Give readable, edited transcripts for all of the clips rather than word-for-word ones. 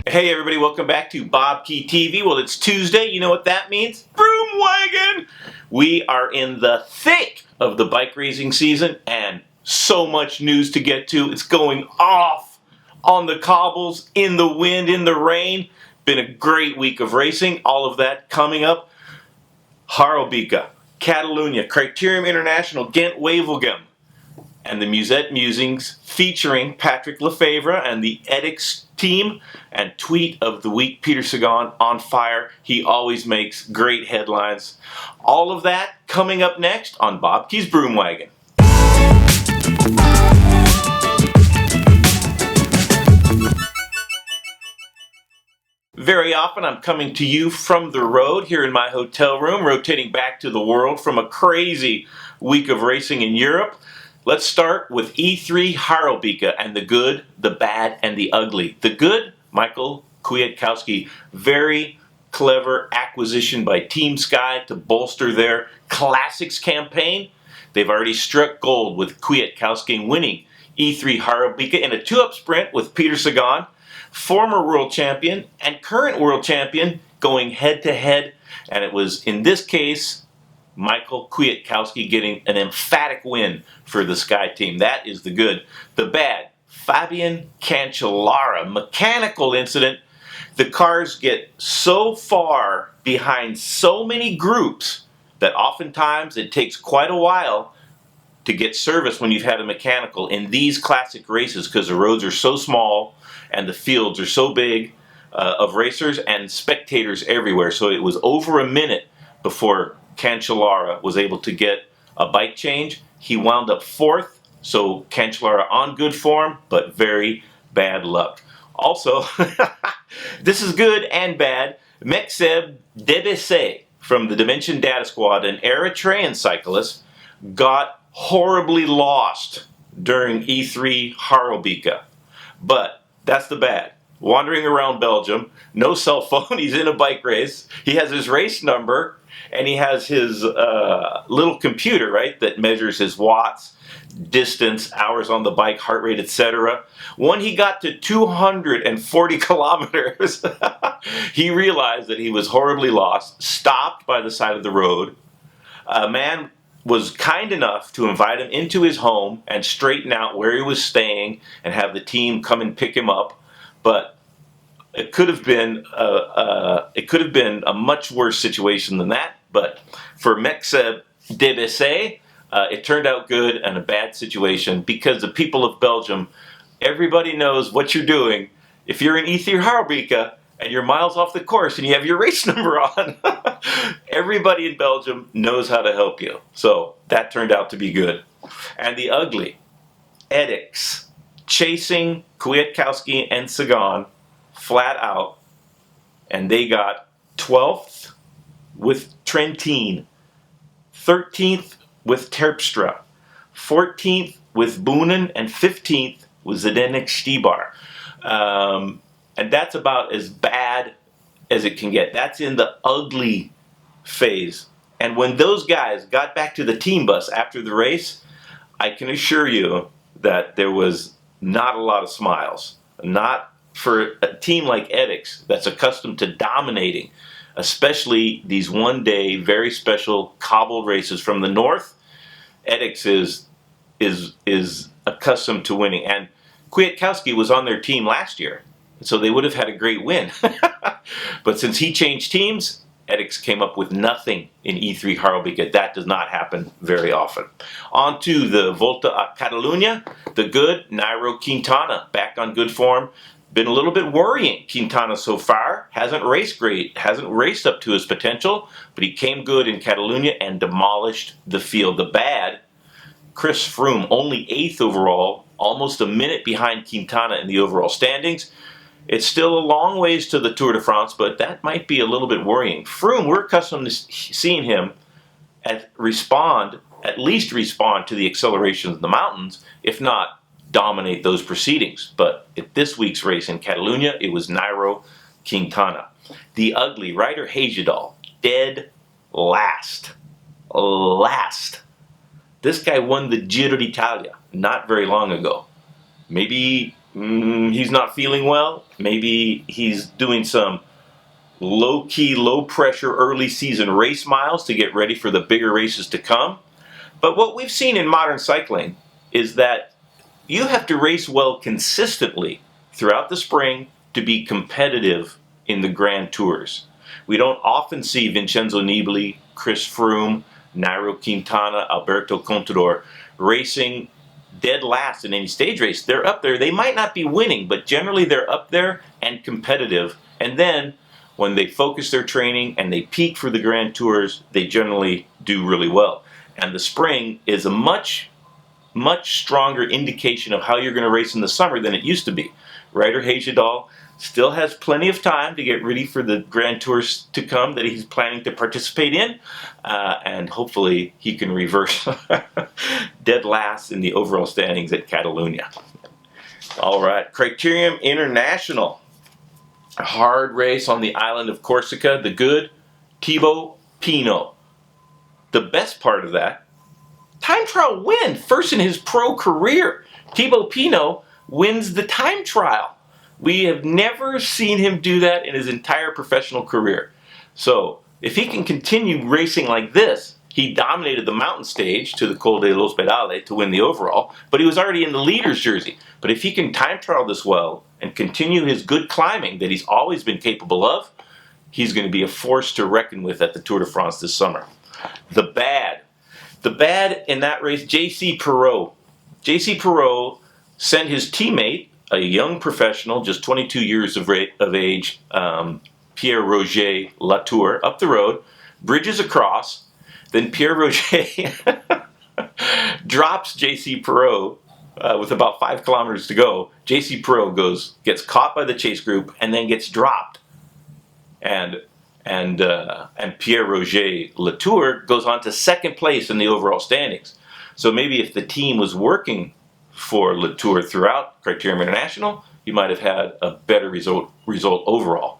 Hey everybody, welcome back to BobkeTV. Well, it's Tuesday, you know what that means? Broom Wagon! We are in the thick of the bike racing season and so much news to get to. It's going off on the cobbles, in the wind, in the rain. Been a great week of racing, all of that coming up. Harelbeke, Catalunya, Criterium International, Gent-Wevelgem, and the Musette Musings featuring Patrick Lefevre and the Edix team, and tweet of the week, Peter Sagan on fire. He always makes great headlines. All of that coming up next on Bobke's Broom Wagon. Very often I'm coming to you from the road here in my hotel room, rotating back to the world from a crazy week of racing in Europe. Let's start with E3 Harelbeke and the good, the bad, and the ugly. The good, Michael Kwiatkowski, very clever acquisition by Team Sky to bolster their classics campaign. They've already struck gold with Kwiatkowski winning E3 Harelbeke in a two-up sprint with Peter Sagan, former world champion and current world champion, going head-to-head, and it was, in this case, Michael Kwiatkowski getting an emphatic win for the Sky team. That is the good. The bad, Fabian Cancellara, mechanical incident. The cars get so far behind so many groups that oftentimes it takes quite a while to get service when you've had a mechanical in these classic races, because the roads are so small and the fields are so big of racers and spectators everywhere. So it was over a minute before Cancellara was able to get a bike change. He wound up fourth, so Cancellara on good form, but very bad luck. Also, this is good and bad. Mekseb Debese from the Dimension Data Squad, an Eritrean cyclist, got horribly lost during E3 Harelbeke. But that's the bad. Wandering around Belgium, no cell phone, he's in a bike race, he has his race number, and he has his little computer, right, that measures his watts, distance, hours on the bike, heart rate, etc. When he got to 240 kilometers, he realized that he was horribly lost, stopped by the side of the road. A man was kind enough to invite him into his home and straighten out where he was staying and have the team come and pick him up. But it could have been a much worse situation than that. But for Mekseb Debese, it turned out good, and a bad situation, because the people of Belgium, everybody knows what you're doing. If you're in E3 Harelbeke and you're miles off the course and you have your race number on, everybody in Belgium knows how to help you. So that turned out to be good. And the ugly, Edix, chasing Kwiatkowski and Sagan flat out, and they got 12th with Trentin, 13th with Terpstra, 14th with Boonen, and 15th with Zdenek Štibar. And that's about as bad as it can get. That's in the ugly phase. And when those guys got back to the team bus after the race, I can assure you that there was not a lot of smiles. Not for a team like Edix that's accustomed to dominating, especially these one-day, very special cobbled races from the north. Edix is accustomed to winning, and Kwiatkowski was on their team last year, so they would have had a great win. But since he changed teams, Edix came up with nothing in E3 Harelbeke. That does not happen very often. On to the Volta a Catalunya. The good, Nairo Quintana, back on good form. Been a little bit worrying, Quintana, so far. Hasn't raced great, hasn't raced up to his potential, but he came good in Catalunya and demolished the field. The bad, Chris Froome, only 8th overall, almost a minute behind Quintana in the overall standings. It's still a long ways to the Tour de France, but that might be a little bit worrying. Froome, we're accustomed to seeing him at least respond to the accelerations in the mountains, if not dominate those proceedings. But at this week's race in Catalunya, it was Nairo Quintana. The ugly, Ryder Hagedal, dead last. This guy won the Giro d'Italia not very long ago. Maybe He's not feeling well. Maybe he's doing some low-key, low-pressure early season race miles to get ready for the bigger races to come. But what we've seen in modern cycling is that you have to race well consistently throughout the spring to be competitive in the Grand Tours. We don't often see Vincenzo Nibali, Chris Froome, Nairo Quintana, Alberto Contador racing dead last in any stage race. They're up there. They might not be winning, but generally they're up there and competitive. And then when they focus their training and they peak for the Grand Tours, they generally do really well. And the spring is a much stronger indication of how you're going to race in the summer than it used to be. Ryder Hagedal still has plenty of time to get ready for the Grand Tours to come that he's planning to participate in, and hopefully he can reverse dead last in the overall standings at Catalunya. All right, Criterium International. A hard race on the island of Corsica, the good Thibaut Pinot. The best part of that, time trial win, first in his pro career. Thibaut Pinot wins the time trial. We have never seen him do that in his entire professional career. So if he can continue racing like this, he dominated the mountain stage to the Col de los Pedales to win the overall, but he was already in the leader's jersey. But if he can time trial this well and continue his good climbing that he's always been capable of, he's going to be a force to reckon with at the Tour de France this summer. The bad in that race, J.C. Perreault. J.C. Perreault sent his teammate, a young professional, just 22 years of age, Pierre-Roger Latour, up the road, bridges across, then Pierre-Roger drops J.C. Perreault with about 5 kilometers to go. J.C. Perreault gets caught by the chase group and then gets dropped. And Pierre-Roger Latour goes on to second place in the overall standings. So maybe if the team was working for Latour throughout Criterium International, he might have had a better result overall.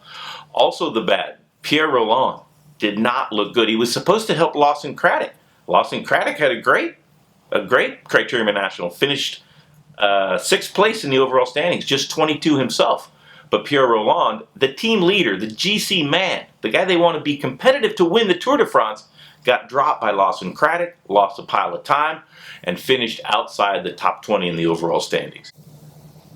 Also the bad, Pierre Rolland did not look good. He was supposed to help Lawson Craddock. Lawson Craddock had a great Criterium International, finished 6th place in the overall standings, just 22 himself. But Pierre Rolland, the team leader, the GC man, the guy they want to be competitive to win the Tour de France, got dropped by Lawson Craddock, lost a pile of time, and finished outside the top 20 in the overall standings.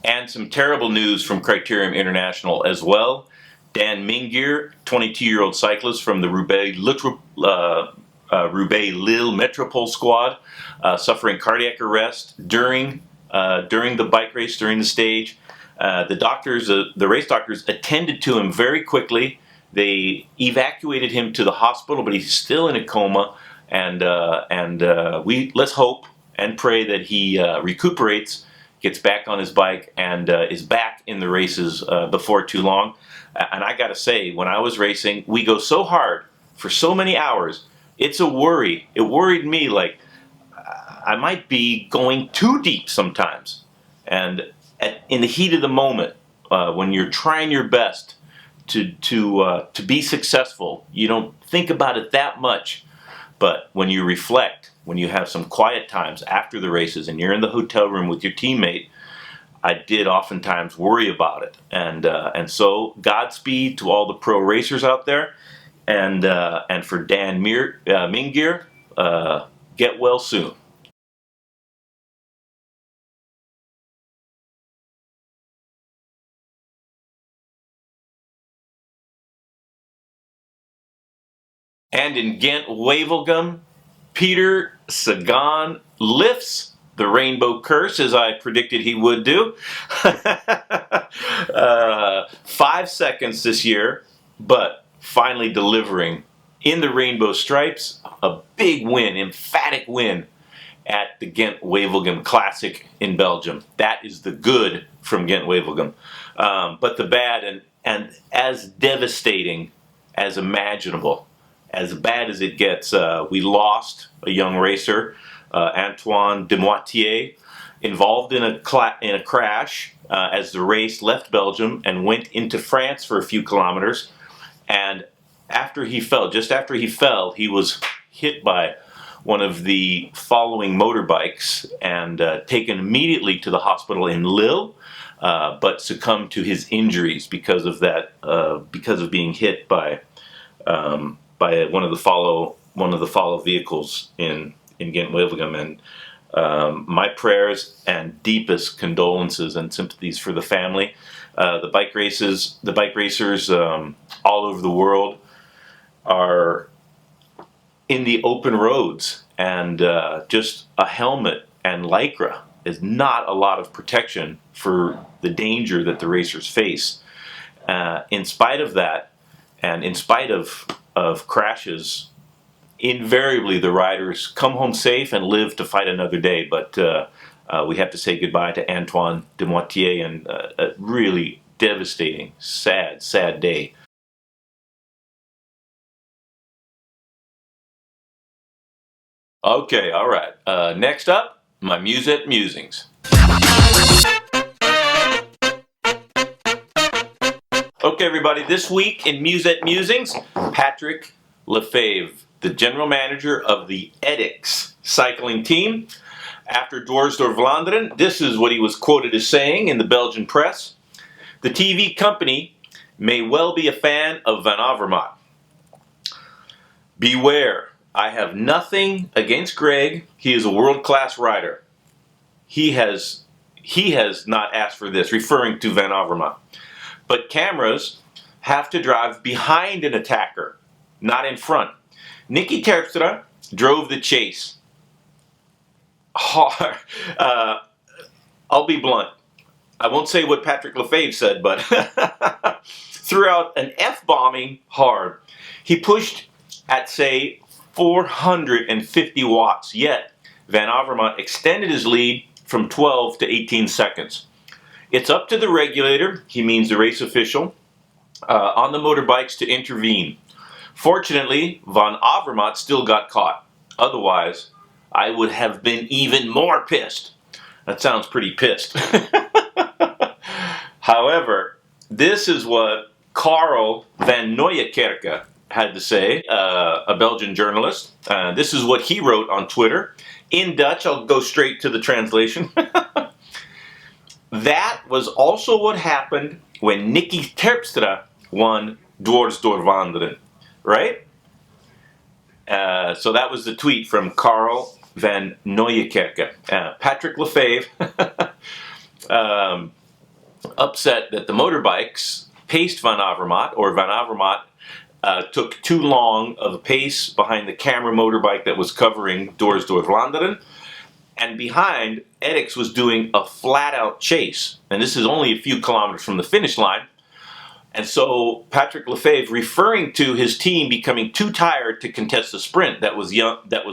And some terrible news from Criterium International as well. Dan Mingeer, 22-year-old cyclist from the Roubaix-Lille Metropole squad, suffering cardiac arrest during the bike race, during the stage. The race doctors attended to him very quickly. They evacuated him to the hospital, but he's still in a coma. Let's hope and pray that he recuperates, gets back on his bike, and is back in the races before too long. And I got to say, when I was racing, we go so hard for so many hours. It's a worry. It worried me, like I might be going too deep sometimes. And in the heat of the moment, when you're trying your best to be successful, you don't think about it that much. But when you reflect, when you have some quiet times after the races and you're in the hotel room with your teammate, I did oftentimes worry about it. And so Godspeed to all the pro racers out there, and for Dan Mingeer, get well soon. And in Gent-Wevelgem, Peter Sagan lifts the rainbow curse, as I predicted he would do. 5 seconds this year, but finally delivering in the rainbow stripes. A big win, emphatic win at the Gent-Wevelgem Classic in Belgium. That is the good from Gent-Wevelgem. But the bad, and as devastating as imaginable, as bad as it gets, we lost a young racer, Antoine Demoitier, involved in a crash as the race left Belgium and went into France for a few kilometers. And just after he fell, he was hit by one of the following motorbikes and taken immediately to the hospital in Lille. but succumbed to his injuries because of that, because of being hit by one of the follow vehicles in Gent-Wevelgem. And my prayers and deepest condolences and sympathies for the family. The bike racers all over the world are in the open roads, and just a helmet and lycra is not a lot of protection for the danger that the racers face. In spite of that, and in spite of crashes, invariably the riders come home safe and live to fight another day. But we have to say goodbye to Antoine Demoitier, and a really devastating, sad day. Okay, all right. Next up, my Musette Musings. Okay, everybody, this week in Musette Musings, Patrick Lefevre, the general manager of the Edix cycling team. After Dwars-door-Vlaanderen, this is what he was quoted as saying in the Belgian press: "The TV company may well be a fan of Van Avermaet. Beware, I have nothing against Greg. He is a world-class rider. He has not asked for this," referring to Van Avermaet. "But cameras have to drive behind an attacker, not in front. Nicky Terpstra drove the chase hard." I'll be blunt. I won't say what Patrick Lefevre said, but threw out an F-bombing hard. He pushed at, say, 450 watts, yet Van Avermaet extended his lead from 12 to 18 seconds. It's up to the regulator, he means the race official, on the motorbikes to intervene. Fortunately, Van Avermaet still got caught. Otherwise, I would have been even more pissed. That sounds pretty pissed. However, this is what Karel van Nieuwerkerke had to say, a Belgian journalist. This is what he wrote on Twitter. In Dutch, I'll go straight to the translation. "That was also what happened when Nicky Terpstra won Dwars-door-Vlaanderen." Right? So that was the tweet from Karel van Nieuwerkerke. Patrick Lefevre upset that the motorbikes paced Van Avermaet, or Van Avermaet took too long of a pace behind the camera motorbike that was covering Dwars-door-Vlaanderen. And behind, Edix was doing a flat-out chase. And this is only a few kilometers from the finish line. And so Patrick Lefevre, referring to his team becoming too tired to contest the sprint that was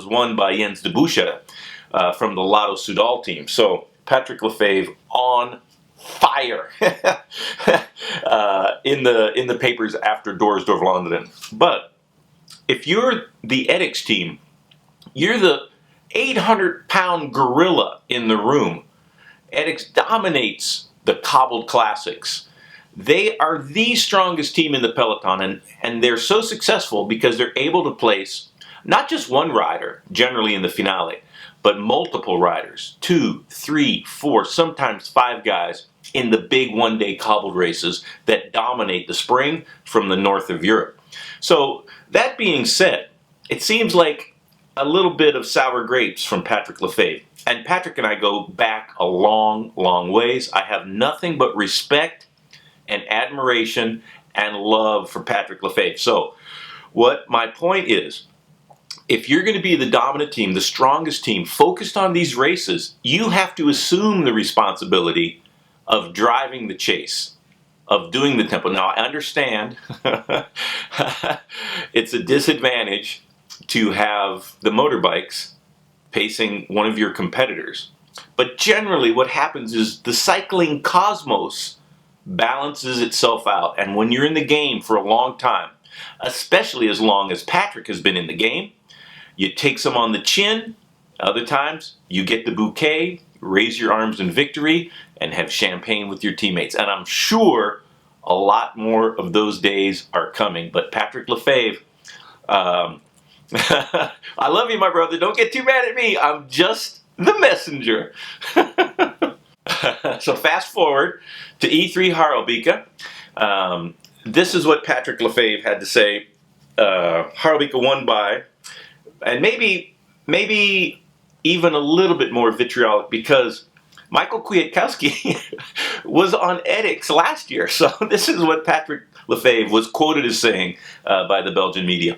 won by Jens de Bucheren from the Lotto Soudal team. So Patrick Lefevre on fire in the papers after Dwars-door-Vlaanderen. But if you're the Edix team, you're the 800-pound gorilla in the room. Edix dominates the cobbled classics. They are the strongest team in the peloton, and they're so successful because they're able to place not just one rider, generally in the finale, but multiple riders, 2, 3, 4, sometimes 5 guys in the big one-day cobbled races that dominate the spring from the north of Europe. So that being said, it seems like a little bit of sour grapes from Patrick Lefevre. And Patrick and I go back a long, long ways. I have nothing but respect and admiration and love for Patrick Lefevre. So what my point is, if you're going to be the dominant team, the strongest team, focused on these races, you have to assume the responsibility of driving the chase, of doing the tempo. Now, I understand it's a disadvantage to have the motorbikes pacing one of your competitors. But generally what happens is the cycling cosmos balances itself out. And when you're in the game for a long time, especially as long as Patrick has been in the game, you take some on the chin. Other times, you get the bouquet, raise your arms in victory, and have champagne with your teammates. And I'm sure a lot more of those days are coming. But Patrick Lefevre, I love you, my brother. Don't get too mad at me. I'm just the messenger. So fast forward to E3 Harelbeke. This is what Patrick Lefebvre had to say. Harelbeke won by, and maybe even a little bit more vitriolic, because Michael Kwiatkowski was on edX last year. So this is what Patrick Lefebvre was quoted as saying by the Belgian media.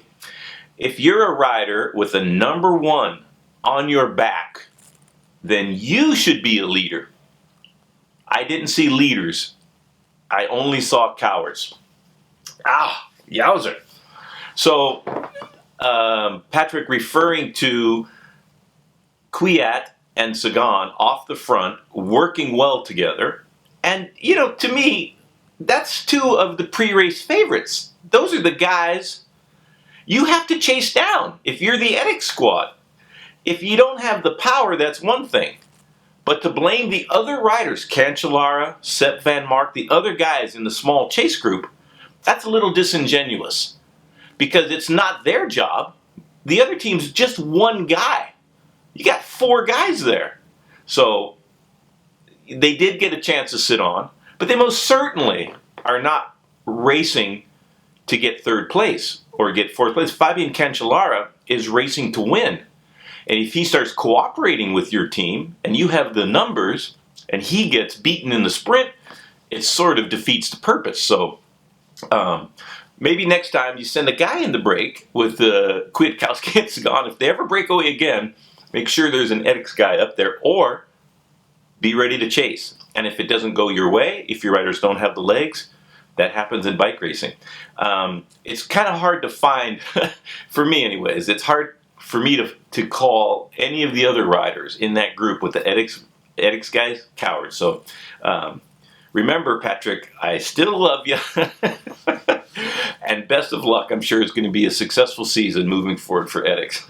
If you're a rider with a number 1 on your back, then you should be a leader. I didn't see leaders. I only saw cowards. Ah, yowzer. So Patrick, referring to Kwiat and Sagan off the front, working well together. And, you know, to me, that's 2 of the pre-race favorites. Those are the guys you have to chase down if you're the edX squad. If you don't have the power, that's one thing. But to blame the other riders, Cancellara, Sepp van Mark, the other guys in the small chase group, that's a little disingenuous. Because it's not their job. The other team's just one guy. You got 4 guys there. So they did get a chance to sit on, but they most certainly are not racing to get 3rd place or get 4th place. Fabian Cancellara is racing to win. And if he starts cooperating with your team and you have the numbers and he gets beaten in the sprint, it sort of defeats the purpose. So maybe next time you send a guy in the break with Kwiatkowski and Sagan. If they ever break away again, make sure there's an edX guy up there, or be ready to chase. And if it doesn't go your way, if your riders don't have the legs, that happens in bike racing. It's kind of hard to find, for me anyways, it's hard for me to call any of the other riders in that group with the edX guys cowards. So remember, Patrick, I still love you. And best of luck. I'm sure it's going to be a successful season moving forward for edX.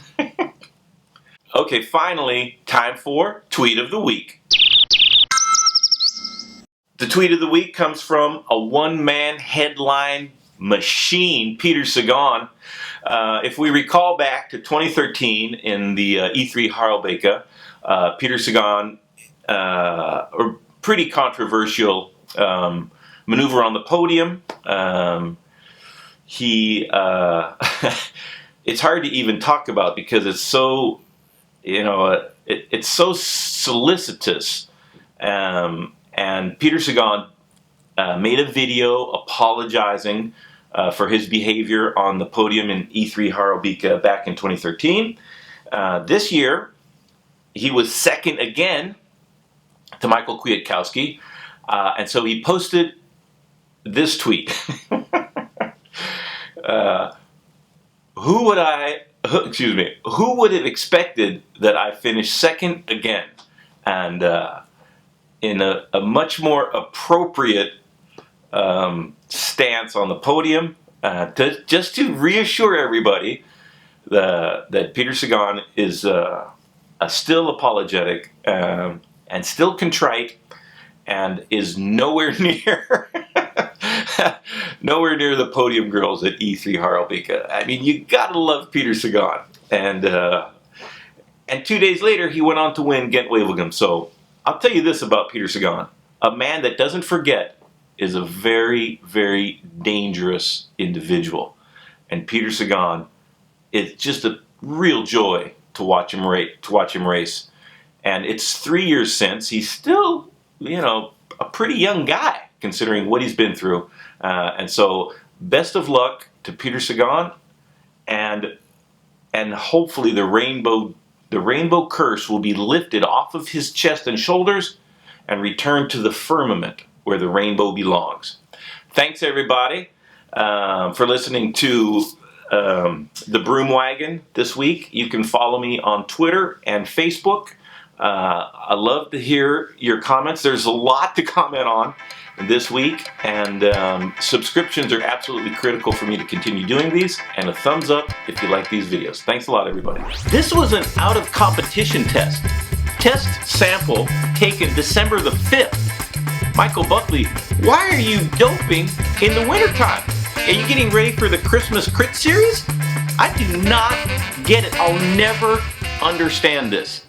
Okay, finally, time for Tweet of the Week. The tweet of the week comes from a one-man headline machine, Peter Sagan. If we recall back to 2013 in the E3 Harelbeke, Peter Sagan, a pretty controversial maneuver on the podium. It's hard to even talk about because it's so, it's so solicitous. And Peter Sagan made a video apologizing for his behavior on the podium in E3 Harelbeke back in 2013. This year, he was second again to Michael Kwiatkowski, and so he posted this tweet. Who would have expected that I finished second again? And in a much more appropriate stance on the podium, just to reassure everybody that Peter Sagan is still apologetic and still contrite and is nowhere near the podium girls at E3 Harelbeke. I mean, you gotta love Peter Sagan. And 2 days later, he went on to win Gent-Wevelgem. So I'll tell you this about Peter Sagan. A man that doesn't forget is a very, very dangerous individual. And Peter Sagan, it's just a real joy to watch him race. And it's 3 years since. He's still, a pretty young guy considering what he's been through. And so best of luck to Peter Sagan, and hopefully the rainbow curse will be lifted off of his chest and shoulders and returned to the firmament where the rainbow belongs. Thanks, everybody, for listening to the Broom Wagon this week. You can follow me on Twitter and Facebook. I love to hear your comments. There's a lot to comment on this week, and subscriptions are absolutely critical for me to continue doing these, and a thumbs up if you like these videos. Thanks a lot, everybody. This was an out-of-competition test. Test sample taken December the 5th. Michael Buckley, why are you doping in the wintertime? Are you getting ready for the Christmas Crit series? I do not get it. I'll never understand this.